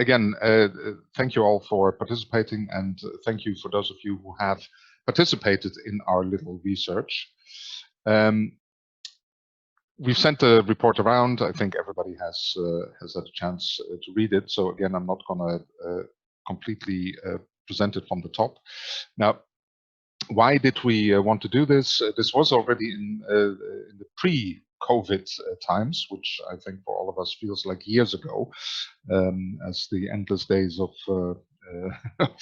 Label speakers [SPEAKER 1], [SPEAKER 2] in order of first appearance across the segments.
[SPEAKER 1] again, thank you all for participating, and thank you for those of you who have participated in our little research. We've sent the report around. I think everybody has had a chance to read it. So again, I'm not going to completely present it from the top. Now, why did we want to do this? This was already in the pre-COVID times, which I think for all of us feels like years ago, as the endless days of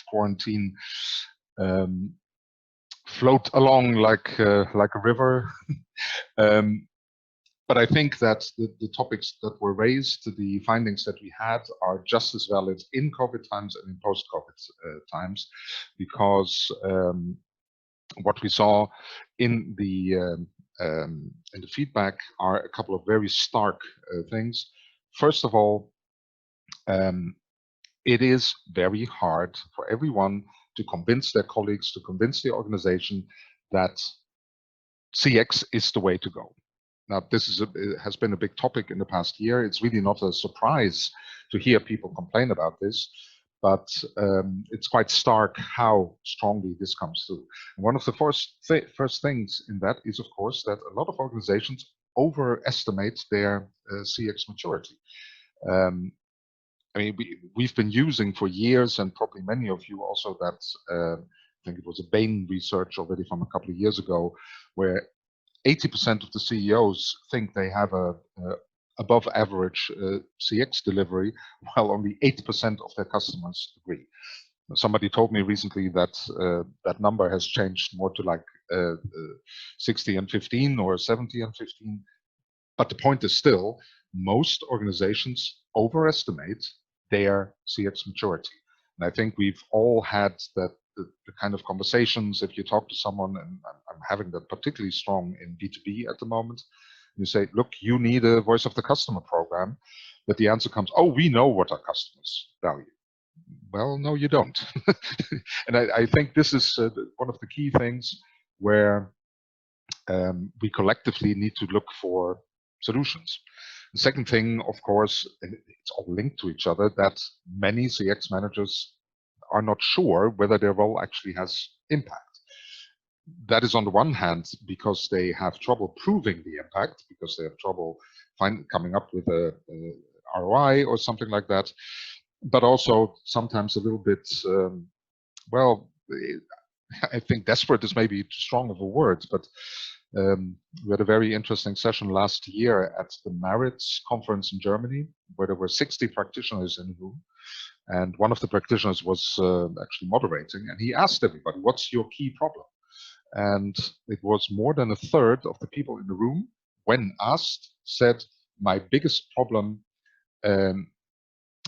[SPEAKER 1] quarantine float along like a river. But I think that the topics that were raised, the findings that we had, are just as valid in COVID times and in post-COVID times, because what we saw in the feedback are a couple of very stark things. First of all, it is very hard for everyone to convince their colleagues, to convince the organization that CX is the way to go. Now, this is has been a big topic in the past year. It's really not a surprise to hear people complain about this, but it's quite stark how strongly this comes through. And one of the first things in that is, of course, that a lot of organizations overestimate their CX maturity. I mean, we've been using for years, and probably many of you also, that I think it was a Bain research already from a couple of years ago, where 80% of the CEOs think they have a above average CX delivery, while only 8% of their customers agree. Somebody told me recently that that number has changed more to like 60 and 15 or 70 and 15. But the point is still, most organizations overestimate their CX maturity. And I think we've all had that the kind of conversations, if you talk to someone, and I'm having that particularly strong in B2B at the moment, you say, look, you need a voice of the customer program, but the answer comes, oh, we know what our customers value. Well, no, you don't. And I think this is one of the key things where we collectively need to look for solutions. The second thing, of course, and it's all linked to each other, that many CX managers are not sure whether their role actually has impact. That is on the one hand because they have trouble proving the impact, because they have trouble coming up with a ROI or something like that, but also sometimes a little bit, well, I think desperate is maybe too strong of a word, but we had a very interesting session last year at the Merits conference in Germany, where there were 60 practitioners in the room. And one of the practitioners was actually moderating, and he asked everybody, what's your key problem? And it was more than a third of the people in the room, when asked, said, my biggest problem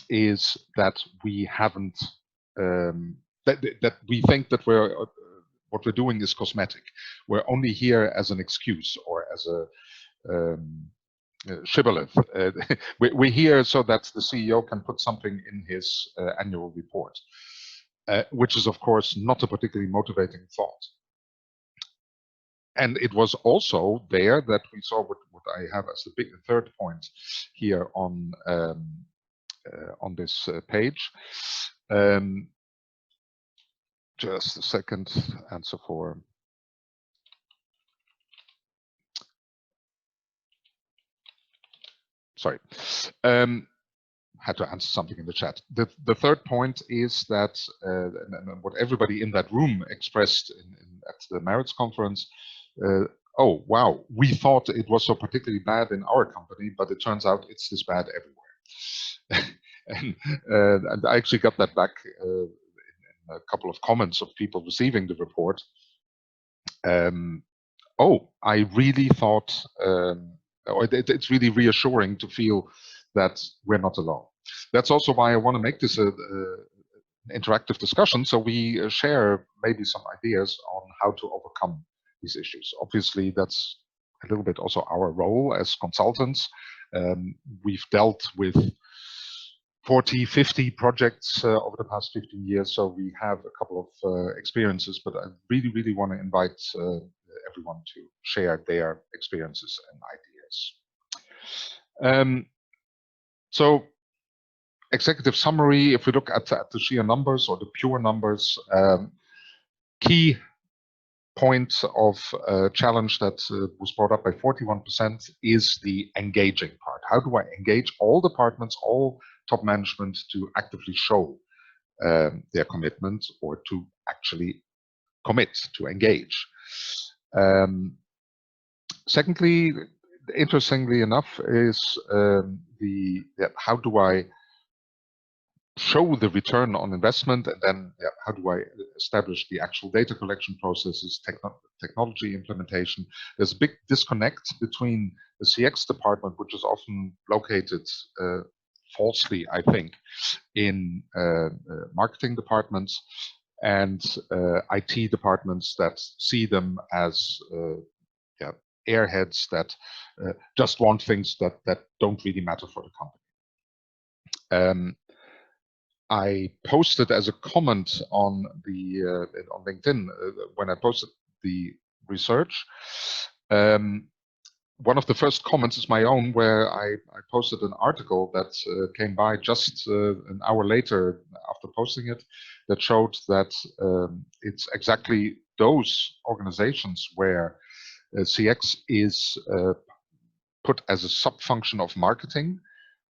[SPEAKER 1] is that we haven't, that we think that what we're doing is cosmetic. We're only here as an excuse or as a shibboleth. We're here so that the CEO can put something in his annual report, which is, of course, not a particularly motivating thought. And it was also there that we saw what I have as the third point here on this page. Just a second, answer for. Sorry, had to answer something in the chat. The third point is that and what everybody in that room expressed at the Merits conference, oh, wow, we thought it was so particularly bad in our company, but it turns out it's this bad everywhere. and I actually got that back in a couple of comments of people receiving the report. Oh, I really thought, it's really reassuring to feel that we're not alone. That's also why I want to make this an interactive discussion, so we share maybe some ideas on how to overcome these issues. Obviously, that's a little bit also our role as consultants. We've dealt with 40, 50 projects over the past 15 years, so we have a couple of experiences, but I really, really want to invite everyone to share their experiences and ideas. So executive summary, if we look at the sheer numbers or the pure numbers, key point of challenge that was brought up by 41% is the engaging part. How do I engage all departments, all top management to actively show their commitment or to actually commit, to engage? Secondly, interestingly enough, is how do I show the return on investment, and then how do I establish the actual data collection processes, technology implementation? There's a big disconnect between the CX department, which is often located falsely, I think, in marketing departments, and IT departments that see them as airheads that just want things that don't really matter for the company. I posted as a comment on on LinkedIn when I posted the research. One of the first comments is my own, where I posted an article that came by just an hour later after posting it, that showed that it's exactly those organizations where CX is put as a sub-function of marketing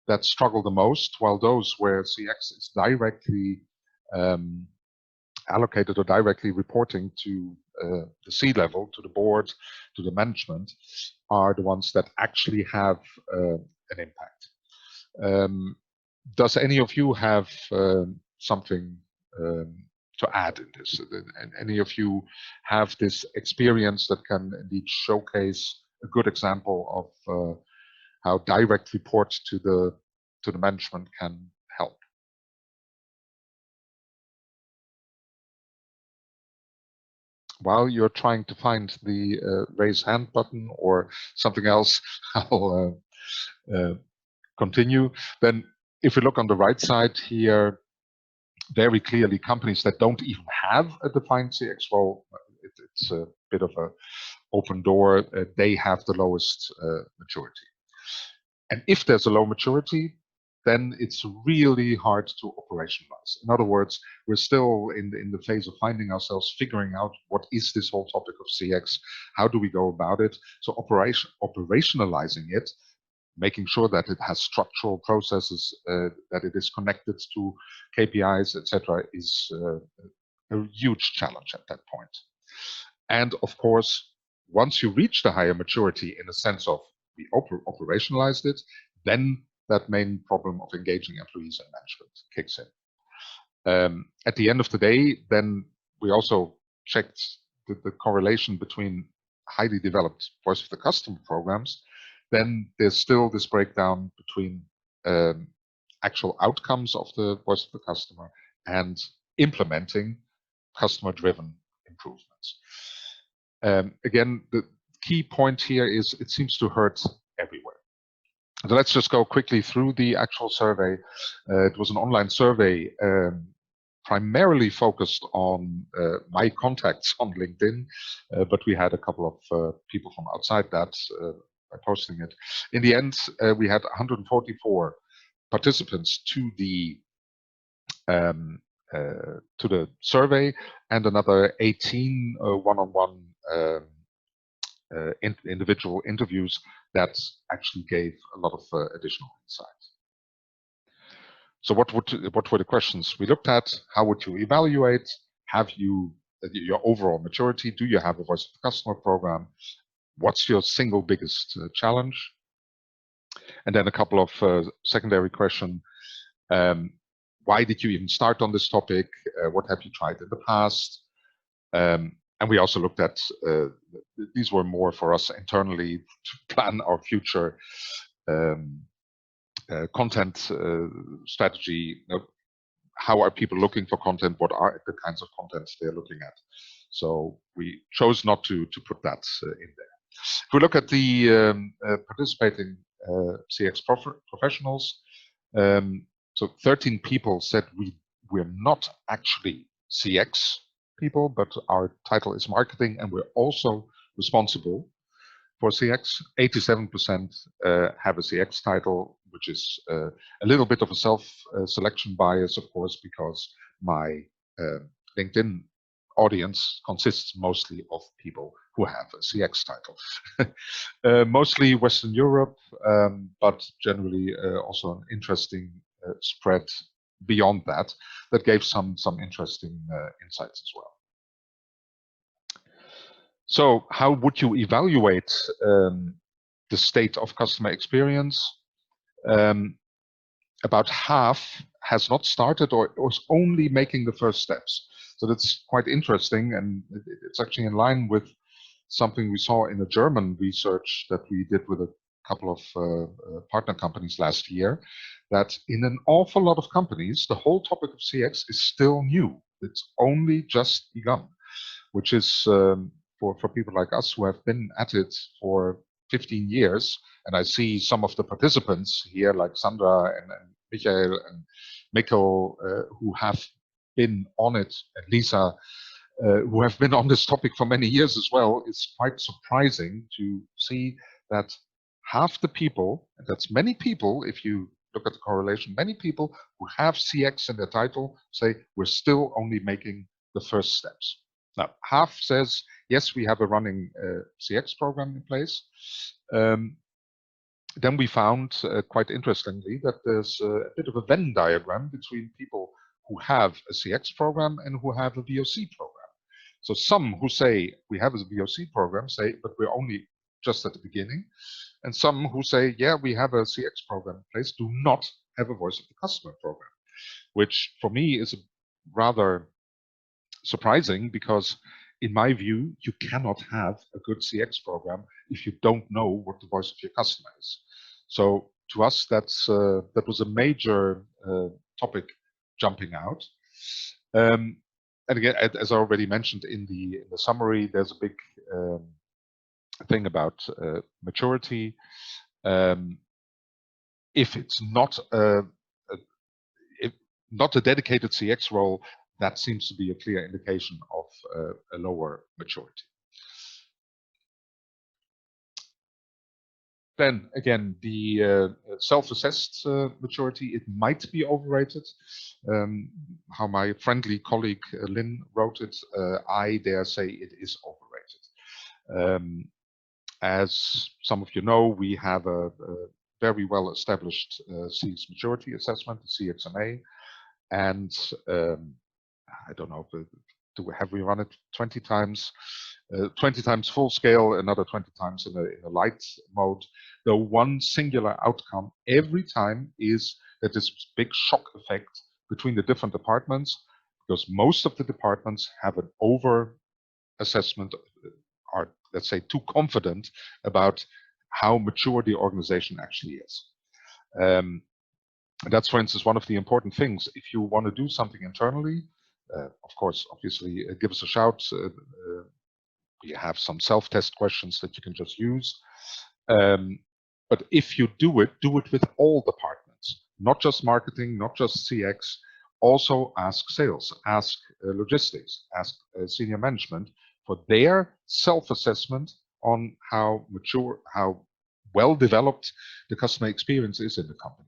[SPEAKER 1] that struggle the most, while those where CX is directly allocated or directly reporting to the C-level, to the board, to the management, are the ones that actually have an impact. Does any of you have something to add in this? And any of you have this experience that can indeed showcase a good example of how direct reports to the management can help? While you're trying to find the raise hand button or something else, I'll continue. Then if we look on the right side here, very clearly companies that don't even have a defined CX role, it's a bit of an open door, they have the lowest maturity. And if there's a low maturity, then it's really hard to operationalize. In other words, we're still in the phase of finding ourselves, figuring out what is this whole topic of CX, how do we go about it? So operationalizing it, making sure that it has structural processes, that it is connected to KPIs, etc., is a huge challenge at that point. And of course, once you reach the higher maturity in the sense of we operationalized it, then that main problem of engaging employees and management kicks in. At the end of the day, then we also checked the correlation between highly developed voice of the customer programs. Then there's still this breakdown between actual outcomes of the voice of the customer and implementing customer-driven improvements. Again, the key point here is it seems to hurt everywhere. So let's just go quickly through the actual survey. It was an online survey primarily focused on my contacts on LinkedIn, but we had a couple of people from outside that by posting it. In the end, we had 144 participants to the survey, and another 18 one-on-one individual interviews that actually gave a lot of additional insight. So what were the questions we looked at? How would you evaluate? Have you your overall maturity? Do you have a voice of the customer program? What's your single biggest challenge? And then a couple of secondary questions. Why did you even start on this topic? What have you tried in the past? And we also looked at, these were more for us internally to plan our future content strategy. How are people looking for content? What are the kinds of content they're looking at? So we chose not to put that in there. If we look at the participating CX professionals, so 13 people said we're not actually CX people, but our title is marketing, and we're also responsible for CX. 87% have a CX title, which is a little bit of a self-selection bias, of course, because my LinkedIn audience consists mostly of people who have a CX title. Mostly Western Europe, but generally also an interesting spread beyond that gave some interesting insights as well. So how would you evaluate the state of customer experience? About half has not started or is only making the first steps. So that's quite interesting, and it's actually in line with something we saw in a German research that we did with a couple of partner companies last year, that in an awful lot of companies, the whole topic of CX is still new. It's only just begun, which is for people like us who have been at it for 15 years, and I see some of the participants here, like Sandra and Michael and Mikkel, who have been on it, and Lisa, who have been on this topic for many years as well. It's quite surprising to see that half the people, and that's many people, if you look at the correlation, many people who have CX in their title say we're still only making the first steps. Now, half says, yes, we have a running CX program in place. Then we found, quite interestingly, that there's a bit of a Venn diagram between people who have a CX program and who have a VOC program. So some who say we have a VOC program say, but we're only just at the beginning. And some who say, yeah, we have a CX program in place, do not have a voice of the customer program, which for me is rather surprising, because in my view, you cannot have a good CX program if you don't know what the voice of your customer is. So to us, that was a major topic jumping out. And again, as I already mentioned in the summary, there's a big thing about maturity. If it's not not a dedicated CX role, that seems to be a clear indication of a lower maturity. Then again, the self-assessed maturity, it might be overrated. How my friendly colleague Lynn wrote it, I dare say it is overrated. As some of you know, we have a very well-established CX maturity assessment, the CXMA, and I don't know, have we run it 20 times? 20 times full scale, another 20 times in a light mode. The one singular outcome every time is that this big shock effect between the different departments, because most of the departments have an over assessment, are, let's say, too confident about how mature the organization actually is. That's, for instance, one of the important things. If you want to do something internally, of course, obviously, give us a shout. We have some self-test questions that you can just use. But if you do it with all departments, not just marketing, not just CX. Also ask sales, ask logistics, ask senior management for their self-assessment on how mature, how well developed the customer experience is in the company.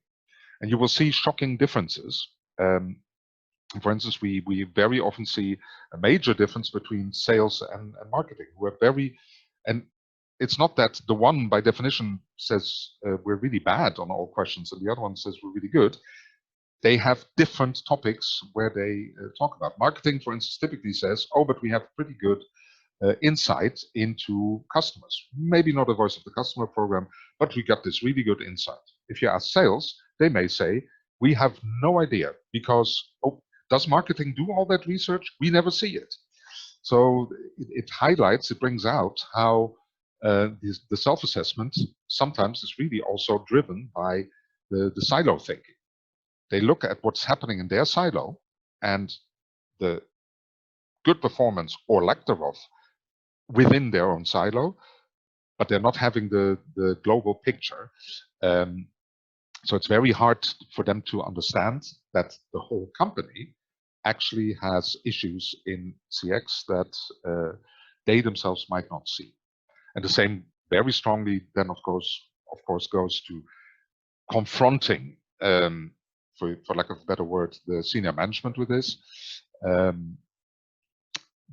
[SPEAKER 1] And you will see shocking differences. For instance, we very often see a major difference between sales and marketing. We're very, and it's not that the one by definition says we're really bad on all questions and the other one says we're really good. They have different topics where they talk about. Marketing, for instance, typically says, oh, but we have pretty good insight into customers. Maybe not a voice of the customer program, but we got this really good insight. If you ask sales, they may say, we have no idea because, oh, does marketing do all that research? We never see it. So it highlights, it brings out how the self-assessment sometimes is really also driven by the silo thinking. They look at what's happening in their silo and the good performance or lack thereof within their own silo, but they're not having the global picture. So it's very hard for them to understand that the whole company actually has issues in CX that they themselves might not see. And the same very strongly then, of course, goes to confronting, for lack of a better word, the senior management with this,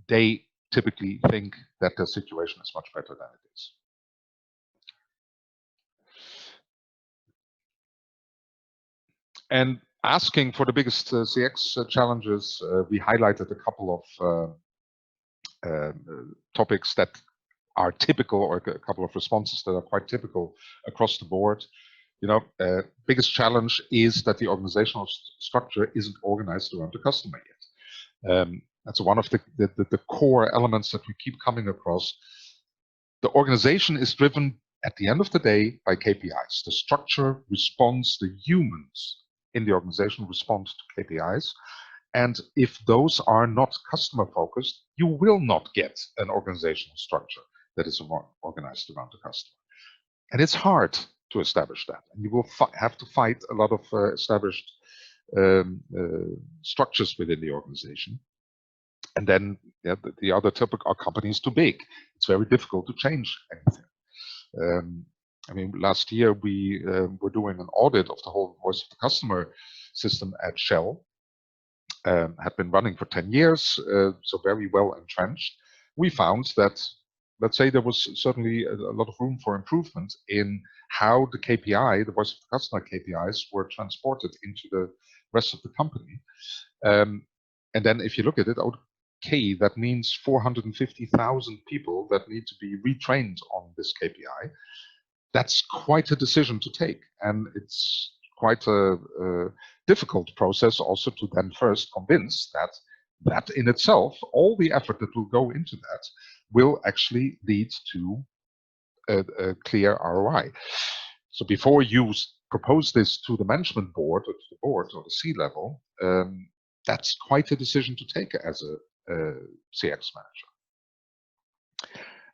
[SPEAKER 1] they typically think that the situation is much better than it is. And asking for the biggest CX challenges, we highlighted a couple of topics that are typical, or a couple of responses that are quite typical across the board. You know, biggest challenge is that the organizational structure isn't organized around the customer yet. That's one of the core elements that we keep coming across. The organization is driven at the end of the day by KPIs. The structure responds, the humans in the organization respond to KPIs. And if those are not customer focused, you will not get an organizational structure that is organized around the customer. And it's hard to establish that. And you will have to fight a lot of established structures within the organization. And then the other topic, our company is too big. It's very difficult to change anything. I mean, last year we were doing an audit of the whole voice of the customer system at Shell. Had been running for 10 years, so very well entrenched. We found that, let's say, there was certainly a lot of room for improvement in how the KPI, the voice of the customer KPIs, were transported into the rest of the company. And then if you look at it, okay, that means 450,000 people that need to be retrained on this KPI. That's quite a decision to take, and it's quite a difficult process also to then first convince that in itself, all the effort that will go into that will actually lead to a clear ROI. So before you propose this to the management board or to the board or the C-level, that's quite a decision to take as a CX manager.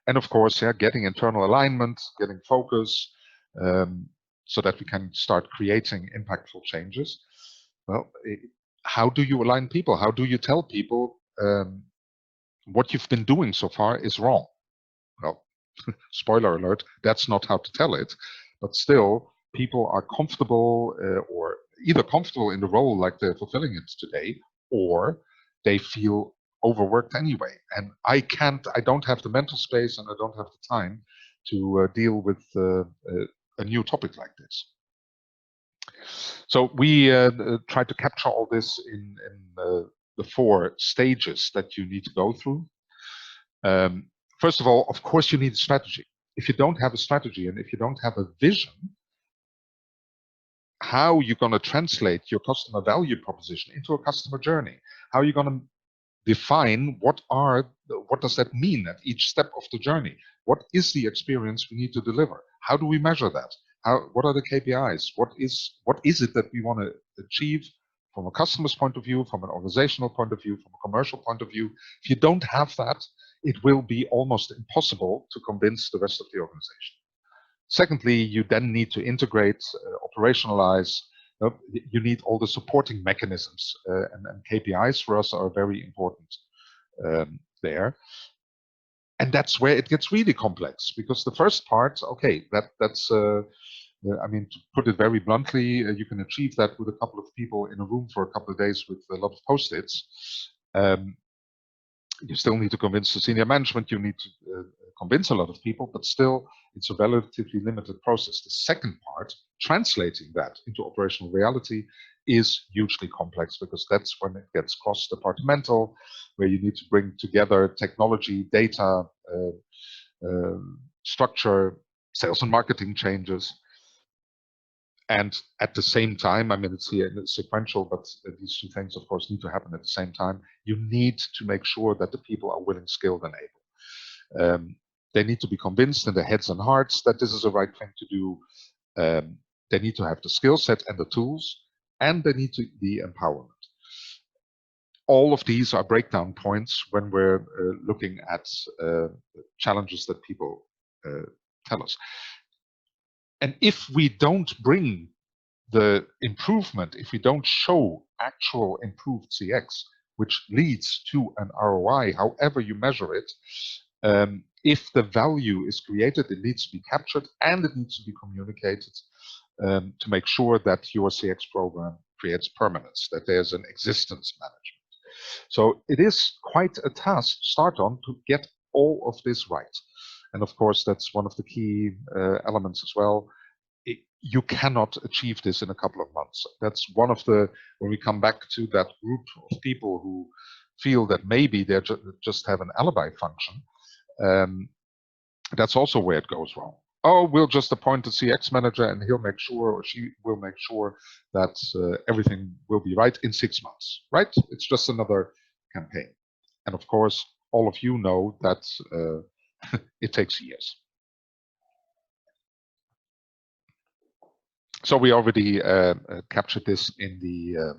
[SPEAKER 1] And of course, getting internal alignment, getting focus, so that we can start creating impactful changes. Well, how do you align people? How do you tell people what you've been doing so far is wrong? Well, spoiler alert, that's not how to tell it, but still people are comfortable or either comfortable in the role like they're fulfilling it today, or they feel overworked anyway. And I don't have the mental space and I don't have the time to deal with a new topic like this. So we try to capture all this in the 4 stages that you need to go through. First of all, of course, you need a strategy. If you don't have a strategy and if you don't have a vision, how are you going to translate your customer value proposition into a customer journey? How are you going to define what does that mean at each step of the journey? What is the experience we need to deliver? How do we measure that? What are the KPIs? What is it that we want to achieve from a customer's point of view, from an organizational point of view, from a commercial point of view? If you don't have that, it will be almost impossible to convince the rest of the organization. Secondly, you then need to integrate, operationalize. You need all the supporting mechanisms, and KPIs for us are very important there. And that's where it gets really complex, because the first part, okay, that's I mean, to put it very bluntly, you can achieve that with a couple of people in a room for a couple of days with a lot of Post-its. You still need to convince the senior management, you need to convince a lot of people, but still it's a relatively limited process. The second part, translating that into operational reality, is hugely complex, because that's when it gets cross-departmental, where you need to bring together technology, data, structure, sales and marketing changes. And at the same time, I mean, it's here, it's sequential, but these 2 things, of course, need to happen at the same time. You need to make sure that the people are willing, skilled, and able. They need to be convinced in their heads and hearts that this is the right thing to do. They need to have the skill set and the tools, and they need to be empowerment. All of these are breakdown points when we're looking at challenges that people tell us. And if we don't bring the improvement, if we don't show actual improved CX, which leads to an ROI, however you measure it, if the value is created, it needs to be captured and it needs to be communicated. to make sure that your CX program creates permanence, that there's an existence management. So it is quite a task to start on to get all of this right. And of course, that's one of the key elements as well. You cannot achieve this in a couple of months. That's one of the, when we come back to that group of people who feel that maybe they just have an alibi function, that's also where it goes wrong. Oh, we'll just appoint a CX manager and he'll make sure, or she will make sure that everything will be right in 6 months, right? It's just another campaign. And of course, all of you know that it takes years. So we already captured this in the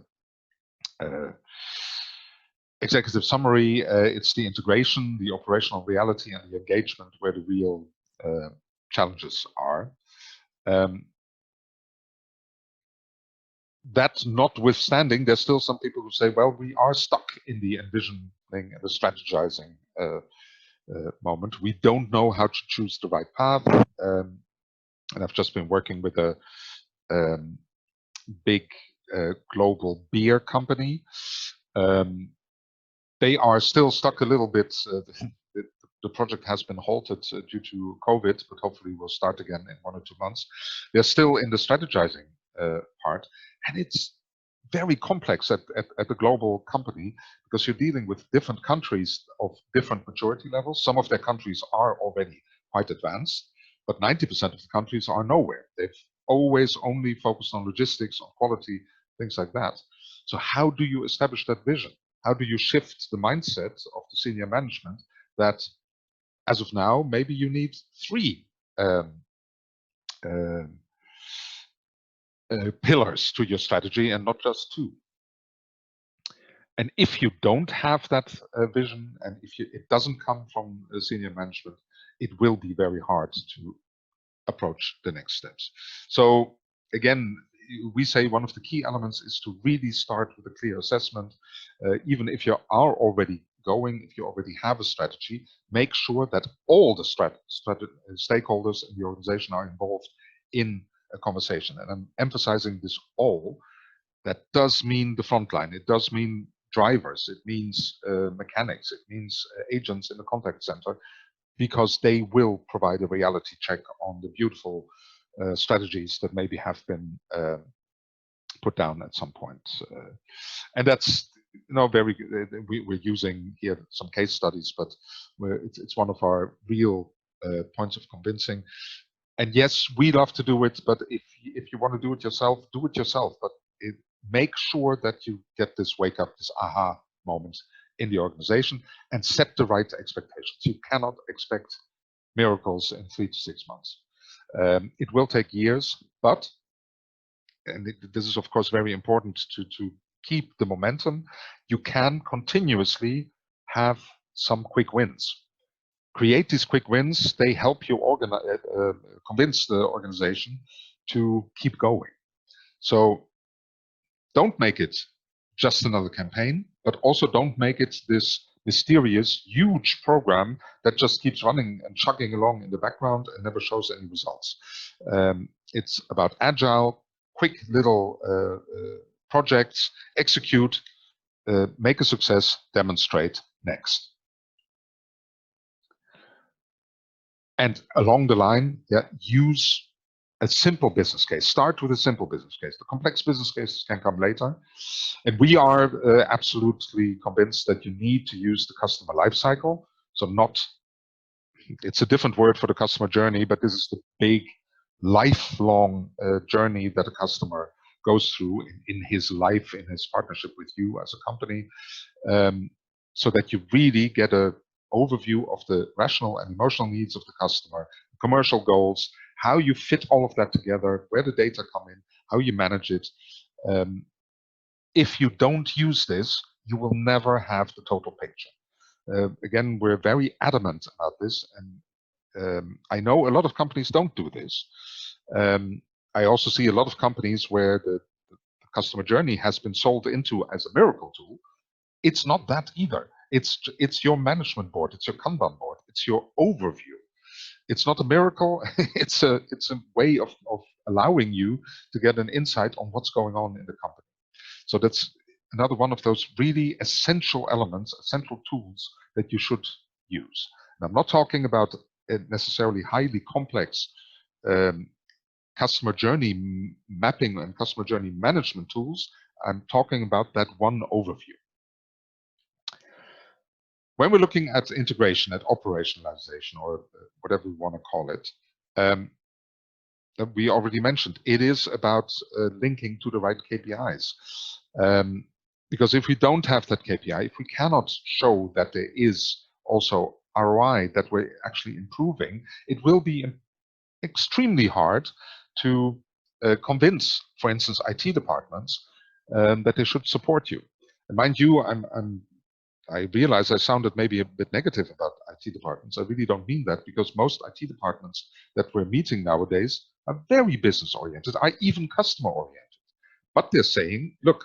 [SPEAKER 1] executive summary. It's the integration, the operational reality, and the engagement where the real challenges are. That notwithstanding, there's still some people who say, well, we are stuck in the envisioning and the strategizing moment. We don't know how to choose the right path. And I've just been working with a big global beer company. They are still stuck a little bit. The project has been halted due to COVID, but hopefully will start again in 1 or 2 months. They're still in the strategizing part, and it's very complex at the global company because you're dealing with different countries of different maturity levels. Some of their countries are already quite advanced, but 90% of the countries are nowhere. They've always only focused on logistics, on quality, things like that. So how do you establish that vision? How do you shift the mindset of the senior management that, as of now, maybe you need 3 pillars to your strategy and not just 2? And if you don't have that vision, and if it doesn't come from senior management, it will be very hard to approach the next steps. So again, we say one of the key elements is to really start with a clear assessment. Even if you are already going, if you already have a strategy, make sure that all the stakeholders in the organization are involved in a conversation. And I'm emphasizing this all. That does mean the front line. It does mean drivers. It means mechanics. It means agents in the contact center, because they will provide a reality check on the beautiful strategies that maybe have been put down at some point. And that's, very good. We're using here some case studies, but it's one of our real points of convincing. And yes, we love to do it, but if you want to do it yourself, do it yourself. But make sure that you get this wake up, this aha moment in the organization, and set the right expectations. You cannot expect miracles in 3 to 6 months. It will take years, but, and this is of course very important to keep the momentum, you can continuously have some quick wins. Create these quick wins. They help you convince the organization to keep going. So don't make it just another campaign, but also don't make it this mysterious, huge program that just keeps running and chugging along in the background and never shows any results. It's about agile, quick little projects, execute, make a success, demonstrate, next. And along the line, use a simple business case. Start with a simple business case. The complex business cases can come later. And we are absolutely convinced that you need to use the customer lifecycle. So it's a different word for the customer journey, but this is the big lifelong journey that a customer goes through in his life, in his partnership with you as a company, so that you really get an overview of the rational and emotional needs of the customer, commercial goals, how you fit all of that together, where the data come in, how you manage it. If you don't use this, you will never have the total picture. Again, we're very adamant about this, and I know a lot of companies don't do this. I also see a lot of companies where the customer journey has been sold into as a miracle tool. It's not that either. It's your management board, it's your Kanban board, it's your overview. It's not a miracle. It's a way of allowing you to get an insight on what's going on in the company. So that's another one of those really essential elements, essential tools that you should use. And I'm not talking about necessarily highly complex customer journey mapping and customer journey management tools. I'm talking about that one overview. When we're looking at integration, at operationalization, or whatever we want to call it, we already mentioned, it is about linking to the right KPIs. Because if we don't have that KPI, if we cannot show that there is also ROI, that we're actually improving, it will be extremely hard to convince, for instance, IT departments that they should support you. And mind you, I realize I sounded maybe a bit negative about IT departments. I really don't mean that, because most IT departments that we're meeting nowadays are very business oriented, are even customer oriented. But they're saying, look,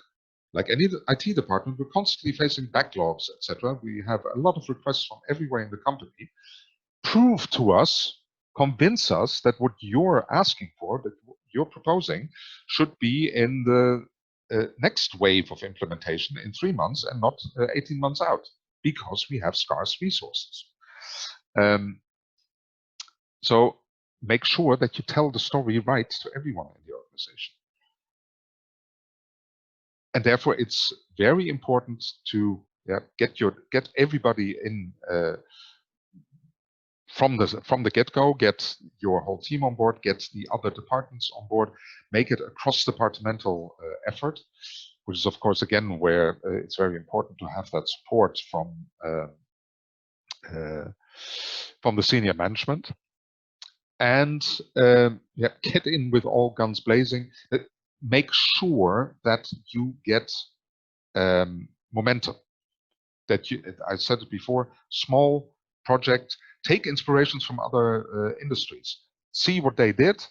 [SPEAKER 1] like any IT department, we're constantly facing backlogs, etc. We have a lot of requests from everywhere in the company. Prove to us, convince us that what you're asking for, that what you're proposing, should be in the next wave of implementation in 3 months and not 18 months out, because we have scarce resources. So make sure that you tell the story right to everyone in the organization. And therefore, it's very important to get everybody in from the get-go, get your whole team on board, get the other departments on board, make it a cross-departmental effort, which is, of course, again, where it's very important to have that support from the senior management. And get in with all guns blazing. Make sure that you get momentum. That I said it before, small project, take inspirations from other industries, see what they did,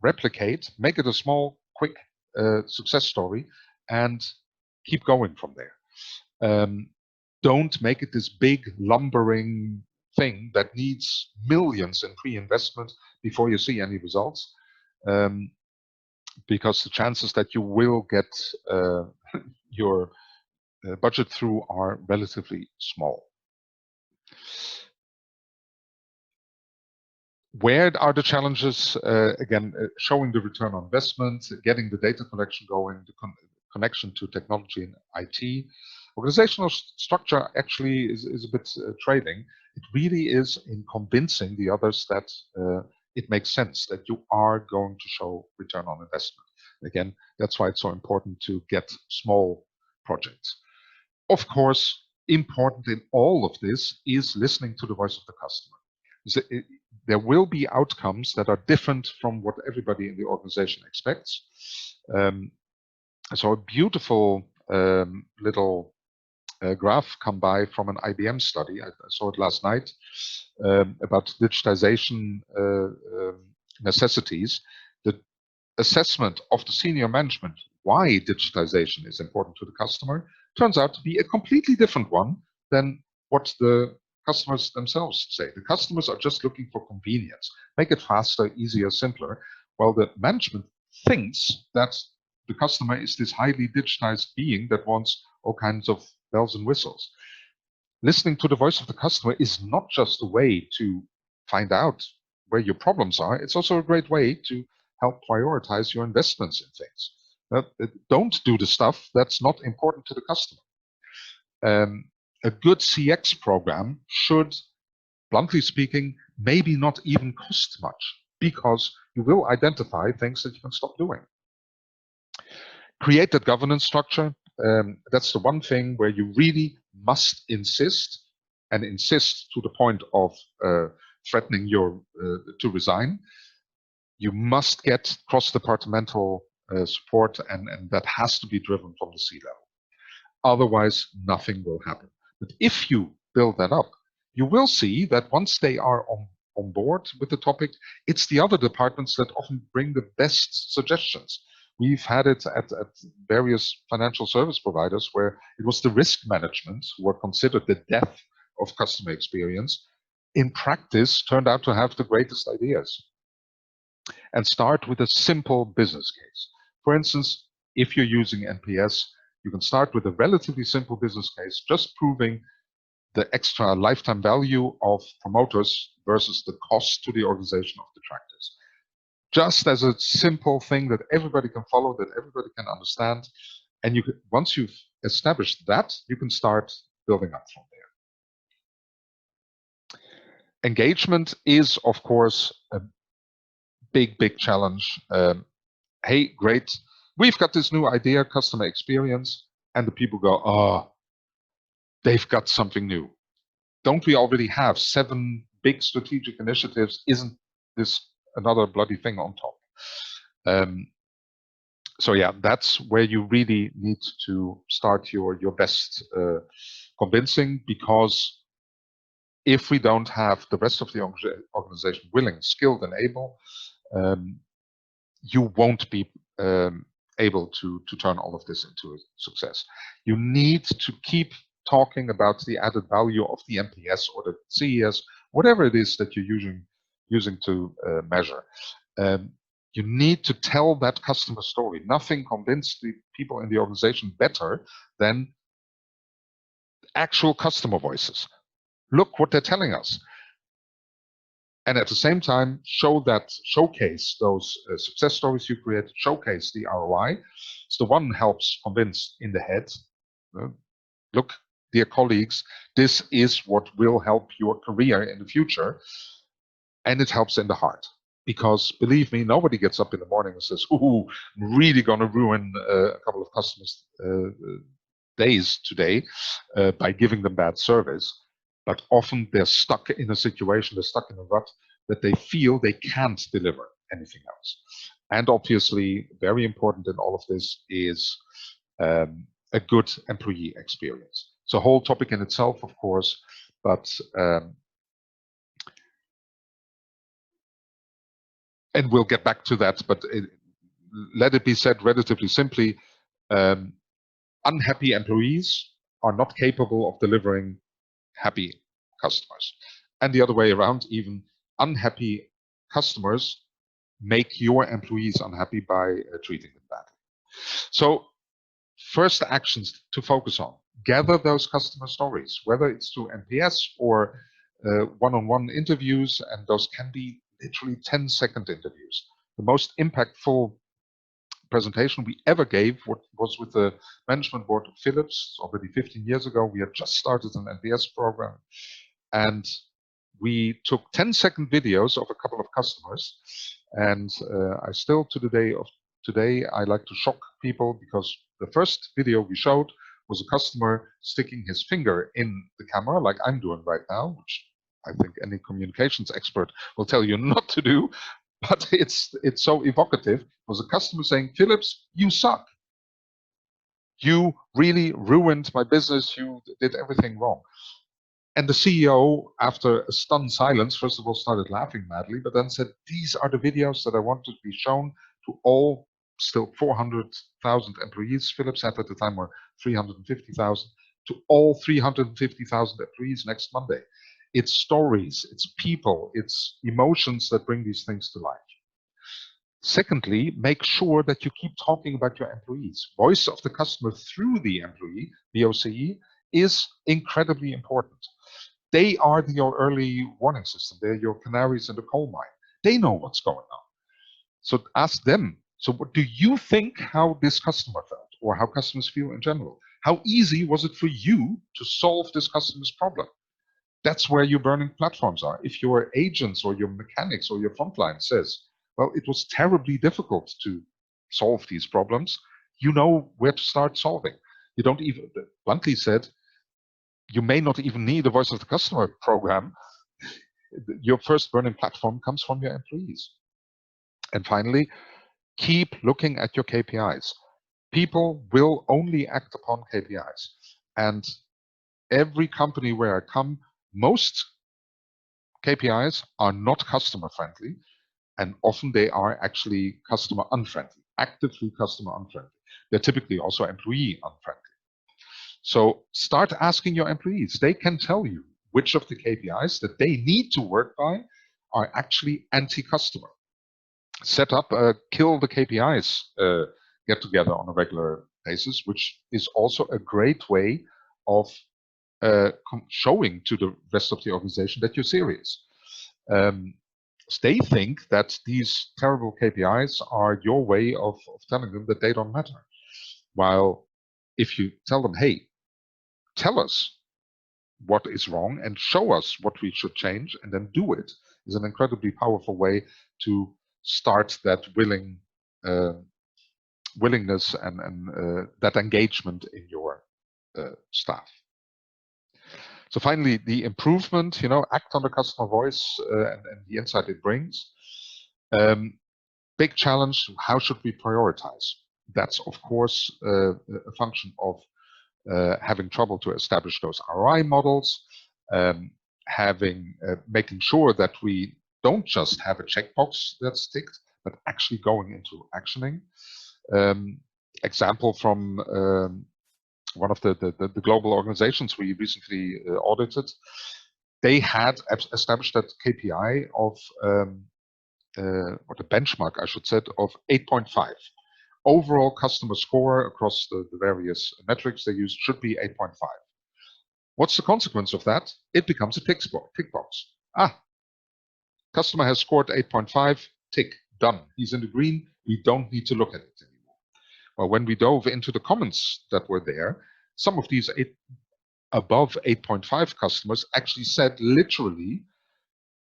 [SPEAKER 1] replicate, make it a small, quick success story, and keep going from there. Don't make it this big, lumbering thing that needs millions in pre-investment before you see any results, because the chances that you will get your budget through are relatively small. Where are the challenges? Again, showing the return on investment, getting the data collection going, the connection to technology and IT. Organizational structure actually is a bit trailing. It really is in convincing the others that it makes sense, that you are going to show return on investment. Again, that's why it's so important to get small projects. Of course, important in all of this is listening to the voice of the customer. There will be outcomes that are different from what everybody in the organization expects. So a beautiful little graph come by from an IBM study. I saw it last night about digitization necessities. The assessment of the senior management, why digitization is important to the customer, turns out to be a completely different one than what the customers themselves say. The customers are just looking for convenience, make it faster, easier, simpler, while the management thinks that the customer is this highly digitized being that wants all kinds of bells and whistles. Listening to the voice of the customer is not just a way to find out where your problems are, it's also a great way to help prioritize your investments in things. Don't do the stuff that's not important to the customer. A good CX program should, bluntly speaking, maybe not even cost much, because you will identify things that you can stop doing. Create that governance structure. That's the one thing where you really must insist, and insist to the point of threatening to resign. You must get cross-departmental support, and that has to be driven from the C-level. Otherwise, nothing will happen. But if you build that up, you will see that once they are on board with the topic, it's the other departments that often bring the best suggestions. We've had it at various financial service providers where it was the risk management who were considered the death of customer experience, in practice turned out to have the greatest ideas. And start with a simple business case. For instance, if you're using NPS, you can start with a relatively simple business case, just proving the extra lifetime value of promoters versus the cost to the organization of detractors. Just as a simple thing that everybody can follow, that everybody can understand. And you can, once you've established that, you can start building up from there. Engagement is, of course, a big challenge. Hey, great, we've got this new idea, customer experience, and the people go, oh, they've got something new. Don't we already have 7 big strategic initiatives? Isn't this another bloody thing on top? So yeah, that's where you really need to start your best convincing, because if we don't have the rest of the organization willing, skilled, and able, you won't be able to turn all of this into a success. You need to keep talking about the added value of the NPS or the CES, whatever it is that you're using to measure. You need to tell that customer story. Nothing convinced the people in the organization better than actual customer voices. Look what they're telling us. And at the same time, showcase those success stories you create, showcase the ROI. So the one helps convince in the head. Look, dear colleagues, this is what will help your career in the future. And it helps in the heart. Because believe me, nobody gets up in the morning and says, ooh, I'm really going to ruin a couple of customers' days today by giving them bad service. But often they're stuck in a situation, they're stuck in a rut that they feel they can't deliver anything else. And obviously, very important in all of this is a good employee experience. It's a whole topic in itself, of course, but and we'll get back to that, but let it be said relatively simply, unhappy employees are not capable of delivering happy customers. And the other way around, even unhappy customers make your employees unhappy by treating them badly. So first actions to focus on, gather those customer stories, whether it's through NPS or one-on-one interviews, and those can be literally 10-second interviews. The most impactful presentation we ever gave was with the management board of Philips already 15 years ago. We had just started an NPS program, and we took 10-second videos of a couple of customers. And I still, to the day of today, I like to shock people, because the first video we showed was a customer sticking his finger in the camera, like I'm doing right now, which I think any communications expert will tell you not to do. But it's so evocative. It was a customer saying, Philips, you suck. You really ruined my business. You did everything wrong. And the CEO, after a stunned silence, first of all started laughing madly, but then said, these are the videos that I want to be shown to all, still 400,000 employees. Philips had at the time were 350,000, to all 350,000 employees next Monday. It's stories, it's people, it's emotions that bring these things to life. Secondly, make sure that you keep talking about your employees. Voice of the customer through the employee, VOCE, is incredibly important. They are your early warning system. They're your canaries in the coal mine. They know what's going on. So ask them, so what do you think how this customer felt, or how customers feel in general? How easy was it for you to solve this customer's problem? That's where your burning platforms are. If your agents or your mechanics or your frontline says, well, it was terribly difficult to solve these problems, you know where to start solving. You don't even, bluntly said, you may not even need a voice of the customer program. Your first burning platform comes from your employees. And finally, keep looking at your KPIs. People will only act upon KPIs. And every company where I come, most KPIs are not customer friendly, and often they are actually customer unfriendly, actively customer unfriendly. They're typically also employee unfriendly. So start asking your employees. They can tell you which of the KPIs that they need to work by are actually anti-customer. set up kill the KPIs get together on a regular basis, which is also a great way of showing to the rest of the organization that you're serious. They think that these terrible KPIs are your way of telling them that they don't matter. While if you tell them, hey, tell us what is wrong and show us what we should change and then do it, is an incredibly powerful way to start that willingness and that engagement in your staff. So finally, the improvement, act on the customer voice and the insight it brings. Big challenge, how should we prioritize? That's, of course, a function of having trouble to establish those ROI models, making sure that we don't just have a checkbox that's ticked, but actually going into actioning. Example from one of the global organizations we recently audited, they had established that KPI of, or the benchmark, I should say, of 8.5. Overall customer score across the various metrics they use should be 8.5. What's the consequence of that? It becomes a tick box. Customer has scored 8.5, tick, done. He's in the green, we don't need to look at it anymore. Well, when we dove into the comments that were there, some of these above 8.5 customers actually said literally,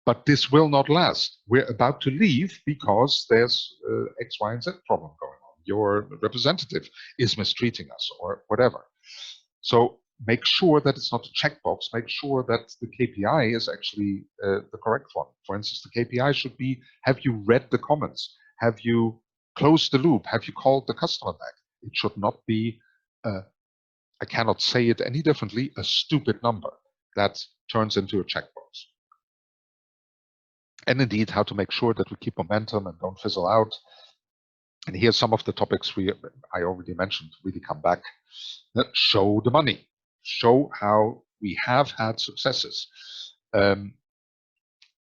[SPEAKER 1] but this will not last. We're about to leave because there's X, Y, and Z problem going on. Your representative is mistreating us or whatever. So make sure that it's not a checkbox. Make sure that the KPI is actually the correct one. For instance, the KPI should be, have you read the comments? Have you closed the loop? Have you called the customer back? It should not be, I cannot say it any differently, a stupid number that turns into a checkbox. And indeed, how to make sure that we keep momentum and don't fizzle out. And here's some of the topics I already mentioned, really come back. Show the money. Show how we have had successes. And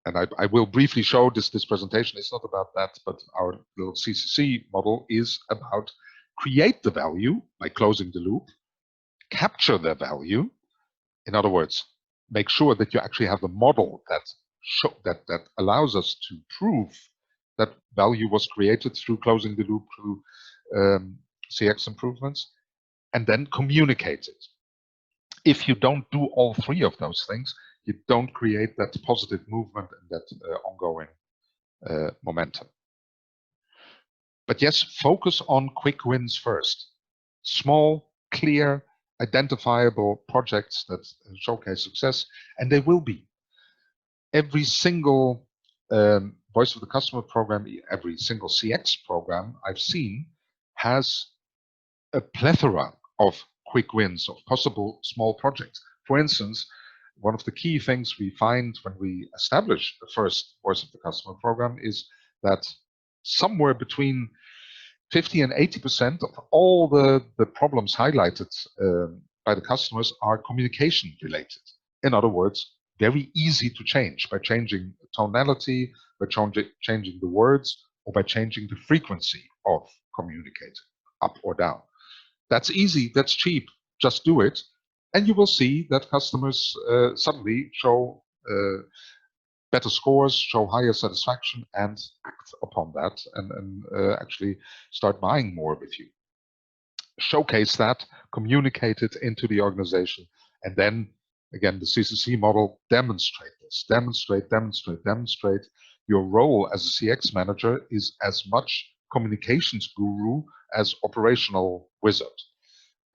[SPEAKER 1] I will briefly show this presentation. It's not about that, but our little CCC model is about create the value by closing the loop, capture the value. In other words, make sure that you actually have the model that allows us to prove that value was created through closing the loop, through CX improvements, and then communicate it. If you don't do all three of those things, you don't create that positive movement and that ongoing momentum. But yes, focus on quick wins first. Small, clear, identifiable projects that showcase success, and they will be. Every single Voice of the Customer program, every single CX program I've seen has a plethora of quick wins, of possible small projects. For instance, one of the key things we find when we establish the first Voice of the Customer program is that somewhere between 50 and 80% of all the problems highlighted by the customers are communication related. In other words, very easy to change by changing tonality, by changing the words, or by changing the frequency of communicating, up or down. That's easy, that's cheap, just do it. And you will see that customers suddenly show better scores, show higher satisfaction, and act upon that and actually start buying more with you. Showcase that, communicate it into the organization, and then again, the CCC model, demonstrate this, demonstrate. Your role as a CX manager is as much communications guru as operational wizard.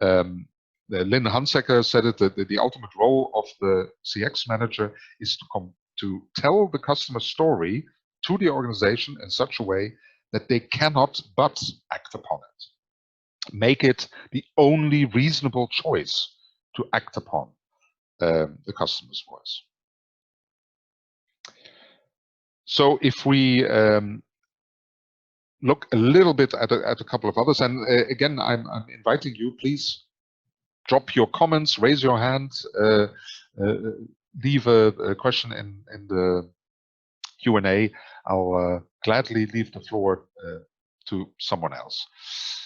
[SPEAKER 1] Lynn Hansecker said it, that the ultimate role of the CX manager is to tell the customer story to the organization in such a way that they cannot but act upon it. Make it the only reasonable choice to act upon the customer's voice. So if we look a little bit at a couple of others, and again, I'm inviting you, please drop your comments, raise your hand, leave a question in the Q&A, I'll gladly leave the floor to someone else.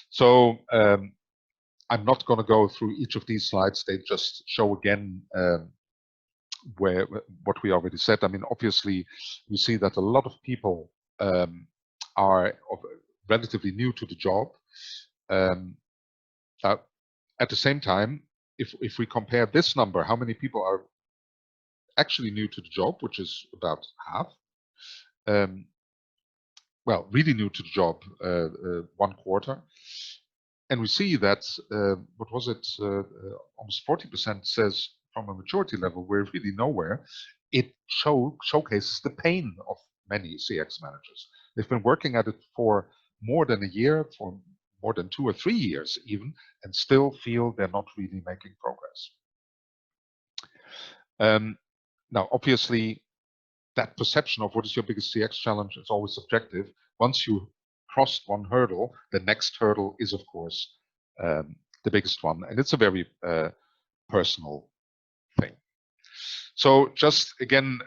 [SPEAKER 1] So I'm not going to go through each of these slides. They just show again what we already said. I mean, obviously, we see that a lot of people are relatively new to the job. At the same time, if we compare this number, how many people are actually new to the job, which is about half, well, really new to the job, 1/4. And we see that, what was it, almost 40% says from a maturity level, we're really nowhere. It showcases the pain of many CX managers. They've been working at it for more than a year, for more than 2 or 3 years even, and still feel they're not really making progress. Now, obviously, that perception of what is your biggest CX challenge is always subjective. Once you crossed one hurdle, the next hurdle is, of course, the biggest one, and it's a very personal thing. So just again,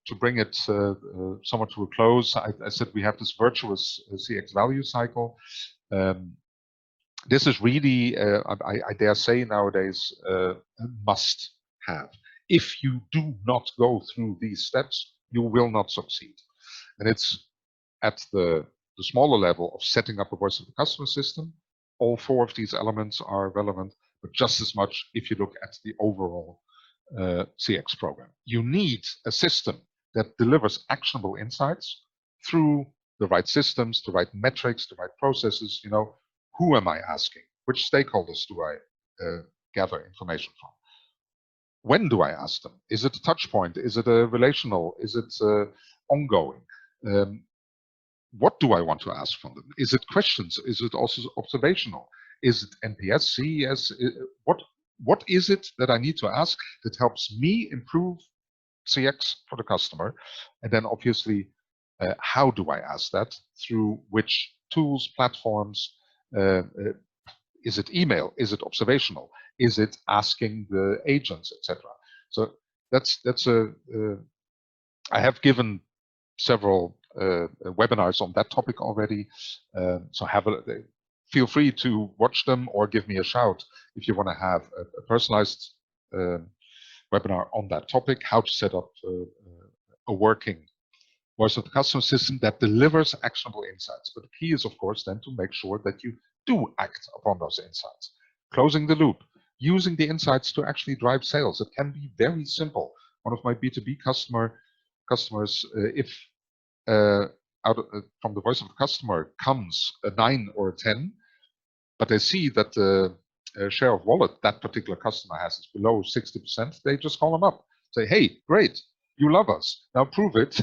[SPEAKER 1] to bring it somewhat to a close, I said we have this virtuous CX value cycle. This is really, I dare say nowadays, a must have. If you do not go through these steps, you will not succeed. And it's at the smaller level of setting up a voice of the customer system. All 4 of these elements are relevant, but just as much if you look at the overall CX program. You need a system that delivers actionable insights through the right systems, the right metrics, the right processes. You know, who am I asking? Which stakeholders do I gather information from? When do I ask them? Is it a touch point? Is it a relational? Is it ongoing? What do I want to ask from them? Is it questions? Is it also observational? Is it NPS, CES? What is it that I need to ask that helps me improve CX for the customer? And then obviously, how do I ask that? Through which tools, platforms? Is it email? Is it observational? Is it asking the agents, etc.? So that's I have given several webinars on that topic already. So feel free to watch them or give me a shout if you want to have a personalized webinar on that topic, how to set up a working voice of the customer system that delivers actionable insights. But the key is, of course, then to make sure that you do act upon those insights. Closing the loop, using the insights to actually drive sales. It can be very simple. One of my B2B customers, if from the voice of the customer comes a 9 or a 10, but they see that the share of wallet that particular customer has is below 60%, they just call them up. Say, hey, great, you love us. Now prove it,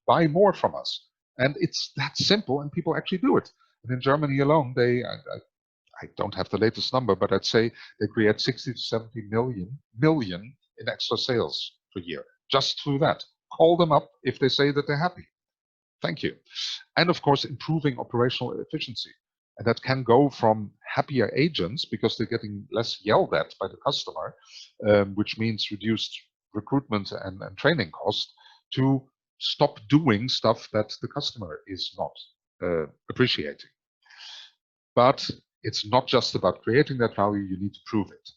[SPEAKER 1] buy more from us. And it's that simple, and people actually do it. And in Germany alone, I don't have the latest number, but I'd say they create 60 to 70 million in extra sales per year, just through that. Call them up if they say that they're happy. Thank you. And of course, improving operational efficiency. And that can go from happier agents because they're getting less yelled at by the customer, which means reduced recruitment and training costs, to stop doing stuff that the customer is not appreciating. But it's not just about creating that value, you need to prove it.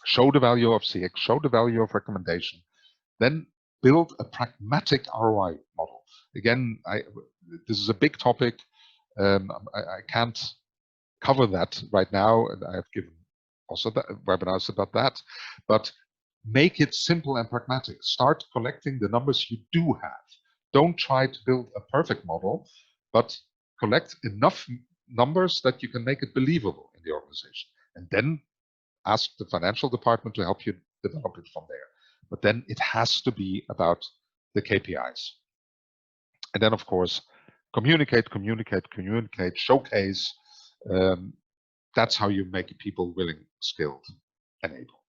[SPEAKER 1] Show the value of CX, show the value of recommendation, then build a pragmatic ROI model. Again, this is a big topic. I can't cover that right now, and I have given also webinars about that, but make it simple and pragmatic. Start collecting the numbers you do have. Don't try to build a perfect model, but collect enough numbers that you can make it believable in the organization. And then ask the financial department to help you develop it from there. But then it has to be about the KPIs. And then, of course, communicate, showcase. That's how you make people willing, skilled, and able.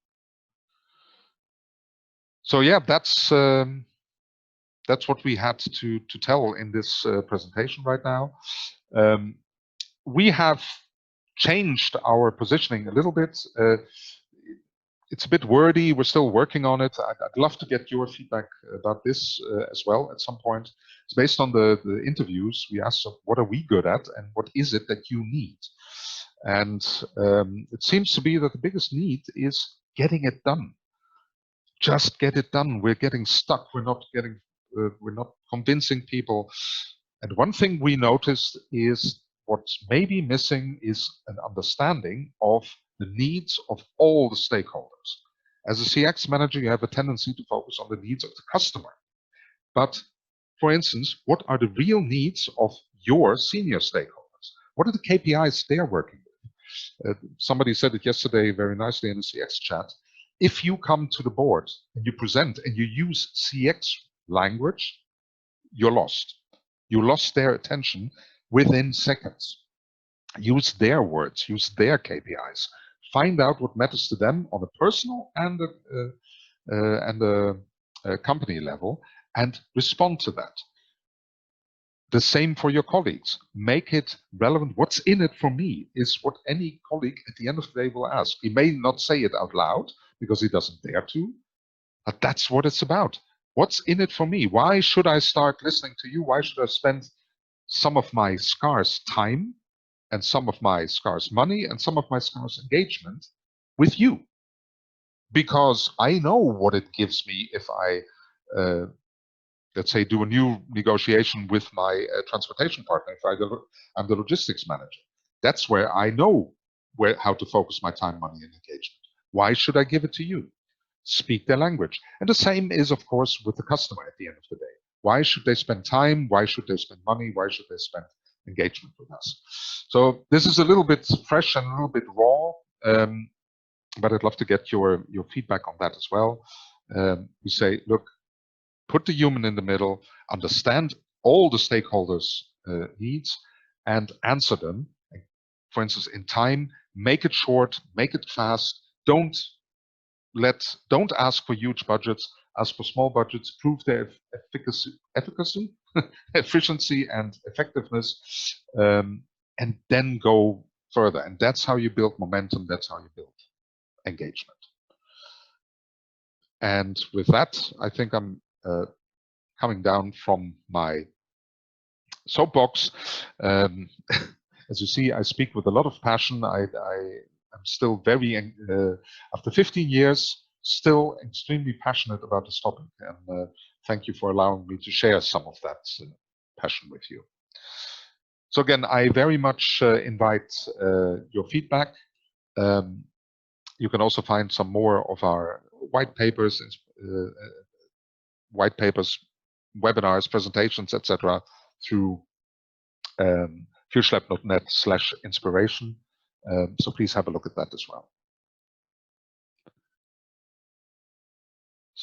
[SPEAKER 1] So yeah, that's what we had to tell in this presentation right now. We have changed our positioning a little bit. it's a bit wordy. We're still working on it. I'd love to get your feedback about this as well at some point. It's based on the interviews. We asked, what are we good at and what is it that you need? And it seems to be that the biggest need is getting it done. Just get it done. We're getting stuck. We're not convincing people. And one thing we noticed is what's maybe missing is an understanding of the needs of all the stakeholders. As a CX manager, you have a tendency to focus on the needs of the customer. But for instance, what are the real needs of your senior stakeholders? What are the KPIs they're working with? Somebody said it yesterday very nicely in the CX chat. If you come to the board and you present and you use CX language, you're lost. You lost their attention within seconds. Use their words, use their KPIs. Find out what matters to them on a personal and a company level, and respond to that. The same for your colleagues. Make it relevant. What's in it for me is what any colleague at the end of the day will ask. He may not say it out loud because he doesn't dare to, but that's what it's about. What's in it for me? Why should I start listening to you? Why should I spend some of my scarce time and some of my scarce money and some of my scarce engagement with you? Because I know what it gives me if I, let's say, do a new negotiation with my transportation partner, if I'm the logistics manager. That's where I know how to focus my time, money, and engagement. Why should I give it to you? Speak their language. And the same is, of course, with the customer at the end of the day. Why should they spend time? Why should they spend money? Why should they spend engagement with us? So this is a little bit fresh and a little bit raw, but I'd love to get your feedback on that as well. We say, look, put the human in the middle, understand all the stakeholders' needs, and answer them. For instance, in time, make it short, make it fast. Don't ask for huge budgets. Ask for small budgets. Prove their efficiency, and effectiveness, and then go further. And that's how you build momentum. That's how you build engagement. And with that, I think I'm coming down from my soapbox. As you see, I speak with a lot of passion. I'm still very, after 15 years, still extremely passionate about this topic. And thank you for allowing me to share some of that passion with you. So again, I very much invite your feedback. You can also find some more of our white papers, webinars, presentations, etc., through futureLab.net/inspiration. So please have a look at that as well.